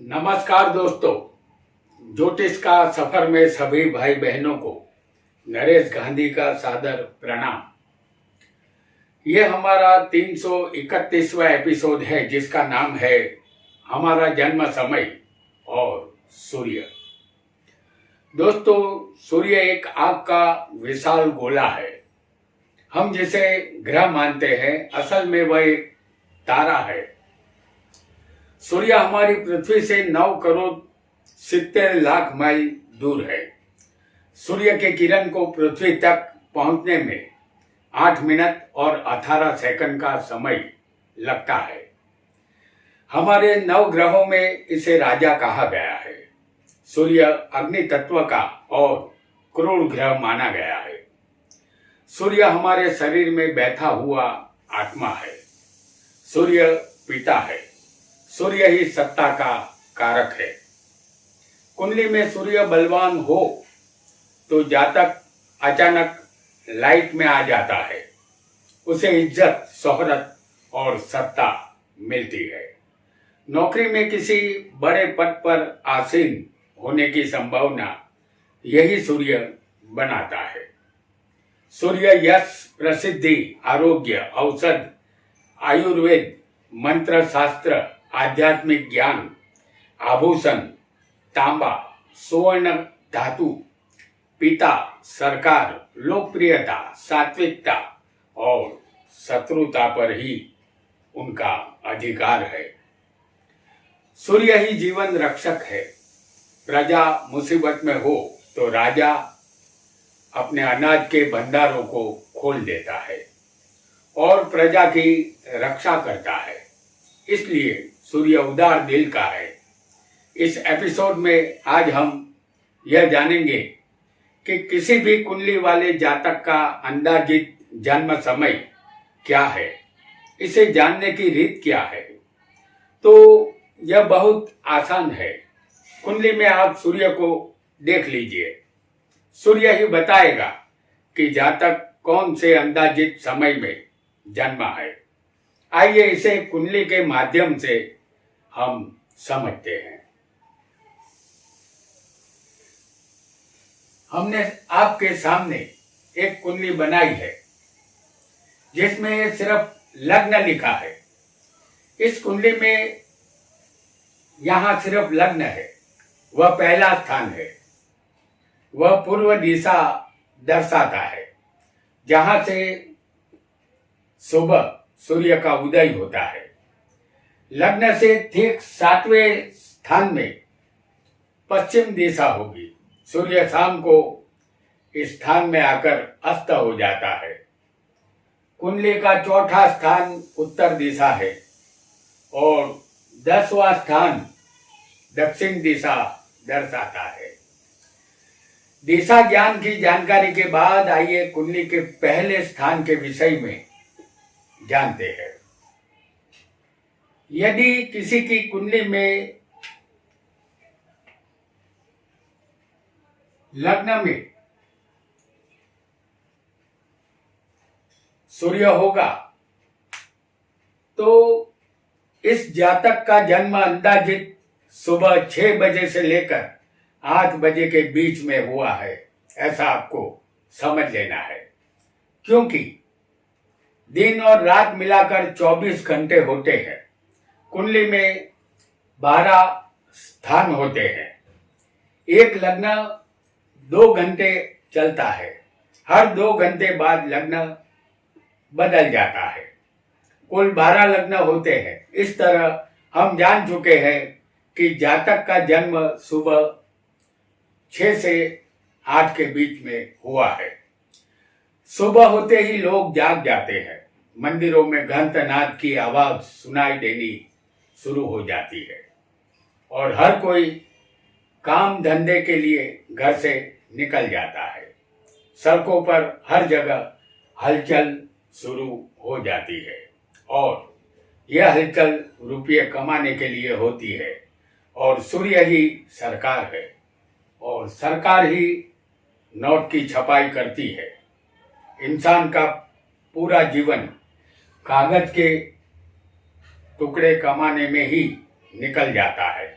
नमस्कार दोस्तों। ज्योतिष का सफर में सभी भाई बहनों को नरेश गांधी का सादर प्रणाम। ये हमारा 331वां एपिसोड है जिसका नाम है हमारा जन्म समय और सूर्य। दोस्तों, सूर्य एक आग का विशाल गोला है। हम जिसे ग्रह मानते हैं, असल में वह एक तारा है। सूर्य हमारी पृथ्वी से 9,70,00,000 माइल दूर है। सूर्य के किरण को पृथ्वी तक पहुंचने में 8 मिनट और 18 सेकंड का समय लगता है। हमारे 9 ग्रहों में इसे राजा कहा गया है। सूर्य अग्नि तत्व का और क्रूर ग्रह माना गया है। सूर्य हमारे शरीर में बैठा हुआ आत्मा है। सूर्य पिता है। सूर्य ही सत्ता का कारक है। कुंडली में सूर्य बलवान हो तो जातक अचानक लाइट में आ जाता है। उसे इज्जत, शोहरत और सत्ता मिलती है। नौकरी में किसी बड़े पद पर आसीन होने की संभावना यही सूर्य बनाता है। सूर्य यश, प्रसिद्धि, आरोग्य, औषध, आयुर्वेद, मंत्र शास्त्र, आध्यात्मिक ज्ञान, आभूषण, तांबा, सुवर्ण धातु, पिता, सरकार, लोकप्रियता, सात्विकता और शत्रुता पर ही उनका अधिकार है। सूर्य ही जीवन रक्षक है। प्रजा मुसीबत में हो तो राजा अपने अनाज के भंडारों को खोल देता है और प्रजा की रक्षा करता है। इसलिए सूर्य उदार दिल का है। इस एपिसोड में आज हम यह जानेंगे कि किसी भी कुंडली वाले जातक का अंदाजित जन्म समय क्या है, इसे जानने की रीत क्या है। तो यह बहुत आसान है। कुंडली में आप सूर्य को देख लीजिए। सूर्य ही बताएगा कि जातक कौन से अंदाजित समय में जन्मा है। आइए इसे कुंडली के माध्यम से हम समझते हैं। हमने आपके सामने एक कुंडली बनाई है जिसमें सिर्फ लग्न लिखा है। इस कुंडली में यहां सिर्फ लग्न है। वह पहला स्थान है। वह पूर्व दिशा दर्शाता है जहां से सुबह सूर्य का उदय होता है। लग्न से ठीक 7वें स्थान में पश्चिम दिशा होगी। सूर्य शाम को इस स्थान में आकर अस्त हो जाता है। कुंडली का चौथा स्थान उत्तर दिशा है और 10वां स्थान दक्षिण दिशा दर्शाता है। दिशा ज्ञान की जानकारी के बाद आइए कुंडली के पहले स्थान के विषय में जानते हैं। यदि किसी की कुंडली में लग्न में सूर्य होगा तो इस जातक का जन्म अंदाजित सुबह 6 बजे से लेकर 8 बजे के बीच में हुआ है, ऐसा आपको समझ लेना है। क्योंकि दिन और रात मिलाकर 24 घंटे होते हैं। कुंडली में 12 स्थान होते हैं। एक लग्न 2 घंटे चलता है। हर 2 घंटे बाद लग्न बदल जाता है। कुल 12 लग्न होते हैं। इस तरह हम जान चुके हैं कि जातक का जन्म सुबह 6 से 8 के बीच में हुआ है। सुबह होते ही लोग जाग जाते हैं। मंदिरों में घंट नाद की आवाज सुनाई देनी शुरू हो जाती है और हर कोई काम धंधे के लिए घर से निकल जाता है। सड़कों पर हर जगह हलचल शुरू हो जाती है और यह हलचल रुपये कमाने के लिए होती है और सूर्य ही सरकार है और सरकार ही नोट की छपाई करती है। इंसान का पूरा जीवन कागज के टुकड़े कमाने में ही निकल जाता है।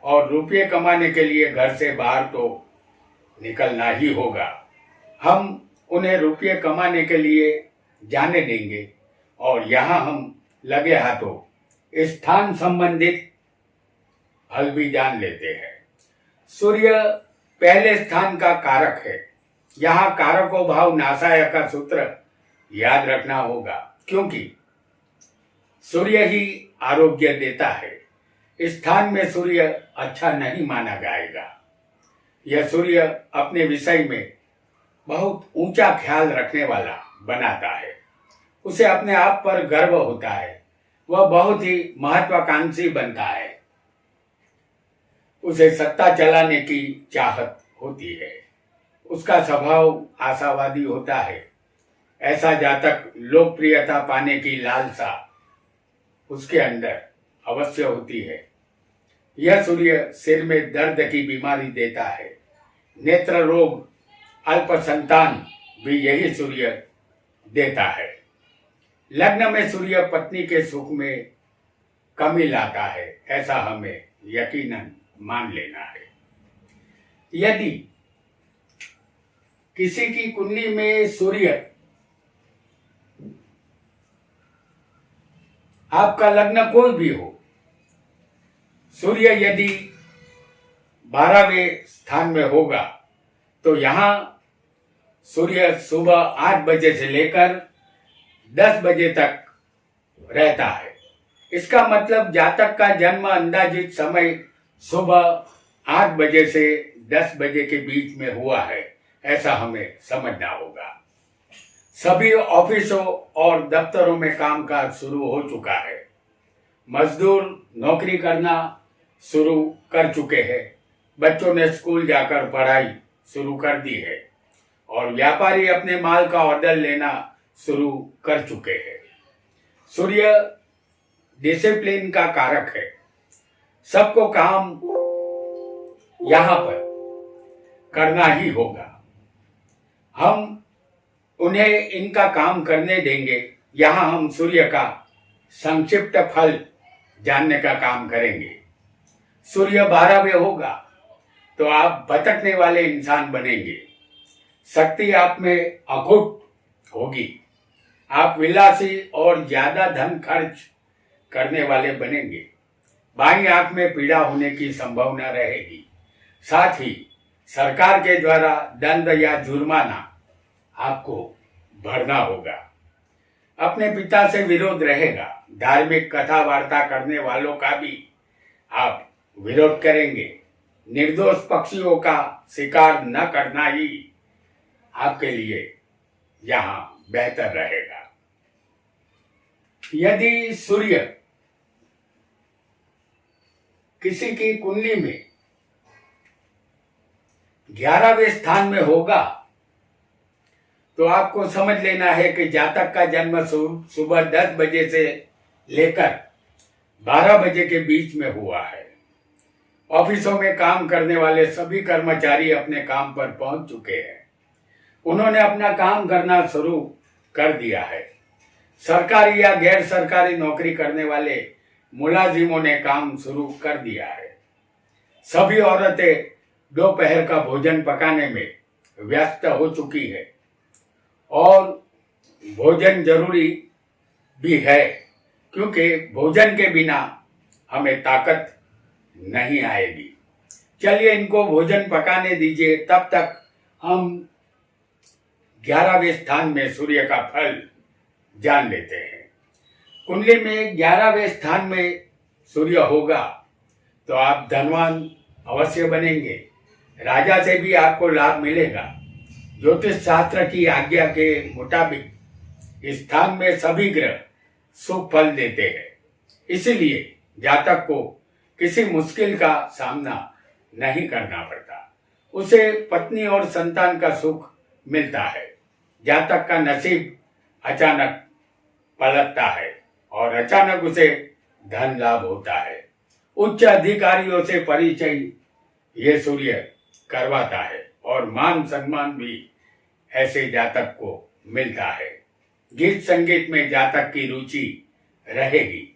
और रुपये कमाने के लिए घर से बाहर तो निकलना ही होगा। हम उन्हें रुपये कमाने के लिए जाने देंगे और यहाँ हम लगे हाथों स्थान संबंधित फल भी जान लेते हैं। सूर्य पहले स्थान का कारक है। यहाँ कारको भाव नासाय का सूत्र याद रखना होगा, क्योंकि सूर्य ही आरोग्य देता है। इस स्थान में सूर्य अच्छा नहीं माना जाएगा। यह सूर्य अपने विषय में बहुत ऊंचा ख्याल रखने वाला बनाता है। उसे अपने आप पर गर्व होता है। वह बहुत ही महत्वाकांक्षी बनता है। उसे सत्ता चलाने की चाहत होती है। उसका स्वभाव आशावादी होता है। ऐसा जातक लोकप्रियता पाने की लालसा उसके अंदर अवश्य होती है। यह सूर्य सिर में दर्द की बीमारी देता है। नेत्र रोग, अल्प संतान भी यही सूर्य देता है। लग्न में सूर्य पत्नी के सुख में कमी लाता है, ऐसा हमें यकीनन मान लेना है। यदि किसी की कुंडली में सूर्य, आपका लग्न कोई भी हो, सूर्य यदि 12वें स्थान में होगा तो यहाँ सूर्य सुबह 8 बजे से लेकर 10 बजे तक रहता है। इसका मतलब जातक का जन्म अंदाजित समय सुबह 8 बजे से 10 बजे के बीच में हुआ है, ऐसा हमें समझना होगा। सभी ऑफिसों और दफ्तरों में कामकाज शुरू हो चुका है। मजदूर नौकरी करना शुरू कर चुके हैं। बच्चों ने स्कूल जाकर पढ़ाई शुरू कर दी है और व्यापारी अपने माल का ऑर्डर लेना शुरू कर चुके हैं। सूर्य डिसिप्लिन का कारक है। सबको काम यहाँ पर करना ही होगा। हम उन्हें इनका काम करने देंगे। यहाँ हम सूर्य का संक्षिप्त फल जानने का काम करेंगे। सूर्य 12वें होगा तो आप भटकने वाले इंसान बनेंगे। शक्ति आप में अखुट होगी। आप विलासी और ज्यादा धन खर्च करने वाले बनेंगे। बाईं आंख में पीड़ा होने की संभावना रहेगी। साथ ही सरकार के द्वारा दंड या जुर्माना आपको भरना होगा। अपने पिता से विरोध रहेगा। धार्मिक कथा वार्ता करने वालों का भी आप विरोध करेंगे। निर्दोष पक्षियों का शिकार न करना ही आपके लिए यहाँ बेहतर रहेगा। यदि सूर्य किसी की कुंडली में 11वें स्थान में होगा तो आपको समझ लेना है कि जातक का जन्म सुबह 10 बजे से लेकर 12 बजे के बीच में हुआ है। ऑफिसों में काम करने वाले सभी कर्मचारी अपने काम पर पहुंच चुके हैं। उन्होंने अपना काम करना शुरू कर दिया है। सरकारी या गैर सरकारी नौकरी करने वाले मुलाजिमों ने काम शुरू कर दिया है। सभी औरतें दोपहर का भोजन पकाने में व्यस्त हो चुकी है और भोजन जरूरी भी है, क्योंकि भोजन के बिना हमें ताकत नहीं आएगी। चलिए इनको भोजन पकाने दीजिए। तब तक हम 11वें स्थान में सूर्य का फल जान लेते हैं। कुंडली में 11वें स्थान में सूर्य होगा तो आप धनवान अवश्य बनेंगे। राजा से भी आपको लाभ मिलेगा। ज्योतिष शास्त्र की आज्ञा के मुताबिक इस स्थान में सभी ग्रह शुभ फल देते हैं। इसीलिए जातक को किसी मुश्किल का सामना नहीं करना पड़ता। उसे पत्नी और संतान का सुख मिलता है। जातक का नसीब अचानक पलटता है और अचानक उसे धन लाभ होता है। उच्च अधिकारियों से परिचय ये सूर्य करवाता है और मान सम्मान भी ऐसे जातक को मिलता है। गीत संगीत में जातक की रुचि रहेगी,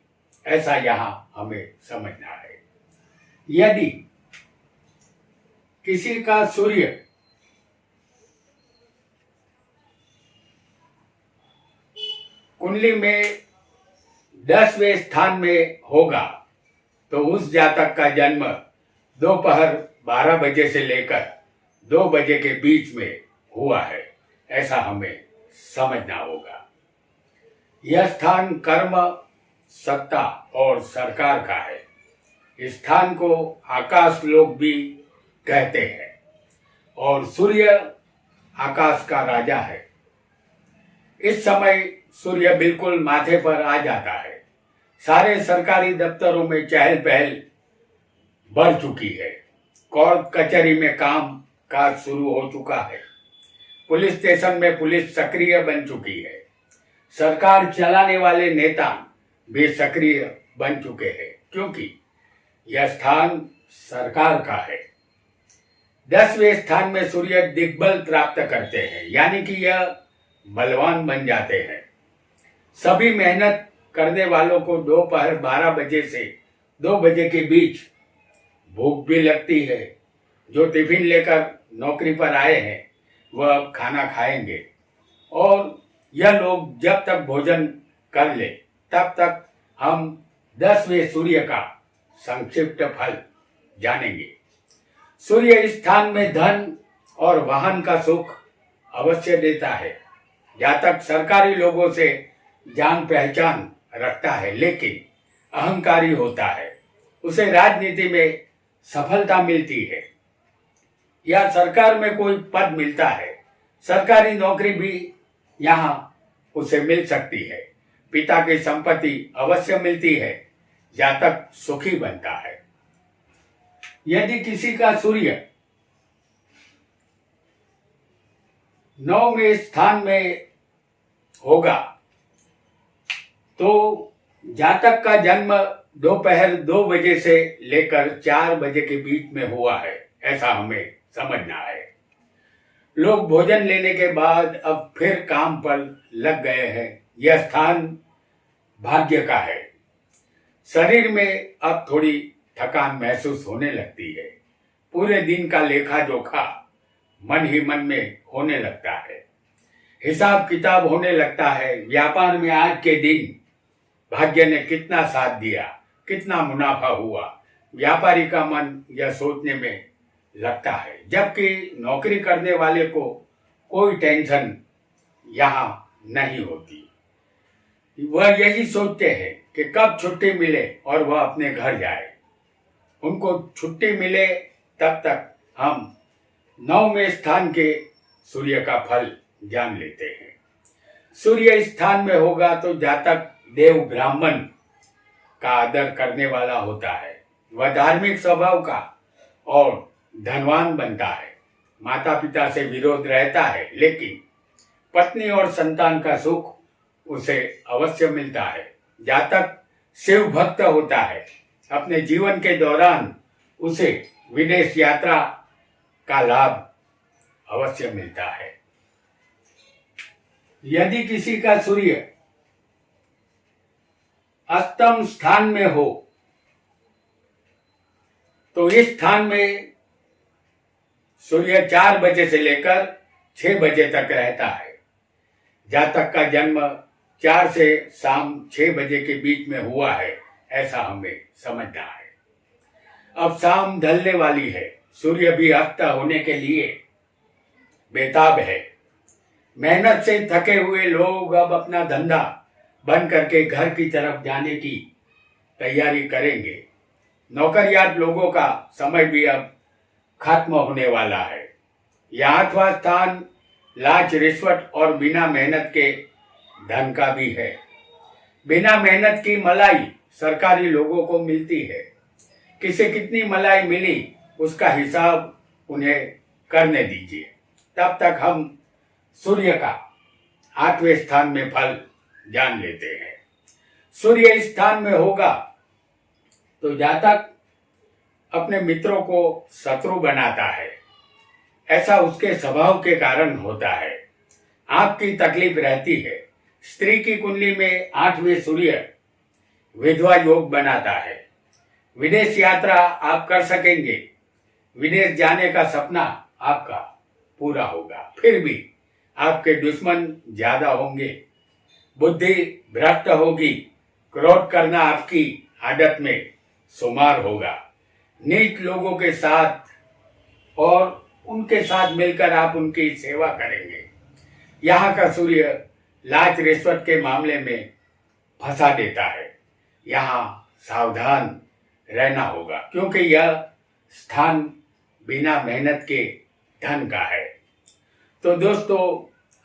ऐसा यहाँ हमें समझना है। यदि किसी का सूर्य कुंडली में 10वें स्थान में होगा तो उस जातक का जन्म दोपहर 12 बजे से लेकर 2 बजे के बीच में हुआ है, ऐसा हमें समझना होगा। यह स्थान कर्म, सत्ता और सरकार का है। इस स्थान को आकाश लोक भी कहते हैं और सूर्य आकाश का राजा है। इस समय सूर्य बिल्कुल माथे पर आ जाता है। सारे सरकारी दफ्तरों में चहल पहल बढ़ चुकी है। कोर्ट कचहरी में काम काज शुरू हो चुका है। पुलिस स्टेशन में पुलिस सक्रिय बन चुकी है। सरकार चलाने वाले नेता भी सक्रिय बन चुके हैं, क्योंकि यह स्थान सरकार का है। 10वें स्थान में सूर्य दिग्बल प्राप्त करते हैं, यानी कि यह बलवान बन जाते हैं। सभी मेहनत करने वालों को दोपहर 12 बजे से 2 बजे के बीच भूख भी लगती है। जो टिफिन लेकर नौकरी पर आए हैं वह अब खाना खाएंगे और यह लोग जब तक भोजन कर ले तब तक हम 10वें सूर्य का संक्षिप्त फल जानेंगे। सूर्य इस स्थान में धन और वाहन का सुख अवश्य देता है। जातक सरकारी लोगों से जान पहचान रखता है, लेकिन अहंकारी होता है। उसे राजनीति में सफलता मिलती है या सरकार में कोई पद मिलता है। सरकारी नौकरी भी यहाँ उसे मिल सकती है। पिता की संपत्ति अवश्य मिलती है। जातक सुखी बनता है। यदि किसी का सूर्य 9वें स्थान में होगा तो जातक का जन्म दोपहर 2 बजे से लेकर 4 बजे के बीच में हुआ है, ऐसा हमें समझना है। लोग भोजन लेने के बाद अब फिर काम पर लग गए हैं। यह स्थान भाग्य का है। शरीर में अब थोड़ी थकान महसूस होने लगती है। पूरे दिन का लेखा जोखा मन ही मन में होने लगता है। हिसाब किताब होने लगता है। व्यापार में आज के दिन भाग्य ने कितना साथ दिया, कितना मुनाफा हुआ, व्यापारी का मन यह सोचने में लगता है। जबकि नौकरी करने वाले को कोई टेंशन यहाँ नहीं होती। वह यही सोचते हैं कि कब छुट्टी मिले और वह अपने घर जाए। उनको छुट्टी मिले तब तक हम 9वें स्थान के सूर्य का फल जान लेते हैं। सूर्य इस स्थान में होगा तो जातक देव ब्राह्मण का आदर करने वाला होता है। वह धार्मिक स्वभाव का और धनवान बनता है। माता पिता से विरोध रहता है, लेकिन पत्नी और संतान का सुख उसे अवश्य मिलता है। जातक शिव भक्त होता है। अपने जीवन के दौरान उसे विदेश यात्रा का लाभ अवश्य मिलता है। यदि किसी का सूर्य अष्टम स्थान में हो तो इस स्थान में सूर्य 4 बजे से लेकर 6 बजे तक रहता है। जातक का जन्म 4 से शाम 6 बजे के बीच में हुआ है, ऐसा हमें समझना है। अब शाम ढलने वाली है। सूर्य भी अस्त होने के लिए बेताब है। मेहनत से थके हुए लोग अब अपना धंधा बंद करके घर की तरफ जाने की तैयारी करेंगे। नौकरियात लोगों का समय भी अब खत्म होने वाला है। यह 8वां स्थान लांच, रिश्वत और बिना मेहनत के धन का भी है। बिना मेहनत की मलाई सरकारी लोगों को मिलती है। किसे कितनी मलाई मिली उसका हिसाब उन्हें करने दीजिए। तब तक हम सूर्य का 8वें स्थान में फल जान लेते हैं। सूर्य इस स्थान में होगा तो जातक अपने मित्रों को शत्रु बनाता है। ऐसा उसके स्वभाव के कारण होता है। आपकी तकलीफ रहती है। स्त्री की कुंडली में 8वें सूर्य विधवा योग बनाता है। विदेश यात्रा आप कर सकेंगे। विदेश जाने का सपना आपका पूरा होगा। फिर भी आपके दुश्मन ज्यादा होंगे, बुद्धि भ्रष्ट होगी, क्रोध करना आपकी आदत में शुमार होगा। नीच लोगों के साथ और उनके साथ मिलकर आप उनकी सेवा करेंगे। यहाँ का सूर्य लाच रिश्वत के मामले में फंसा देता है। यहाँ सावधान रहना होगा, क्योंकि यह स्थान बिना मेहनत के धन का है। तो दोस्तों,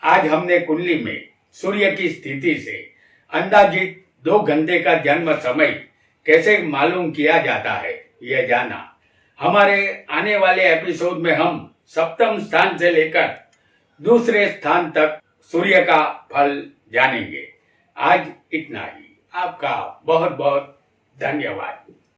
आज हमने कुंडली में सूर्य की स्थिति से अंदाजित 2 घंटे का जन्म समय कैसे मालूम किया जाता है यह जाना। हमारे आने वाले एपिसोड में हम 7वें स्थान से लेकर दूसरे स्थान तक सूर्य का फल जानेंगे। आज इतना ही। आपका बहुत बहुत धन्यवाद।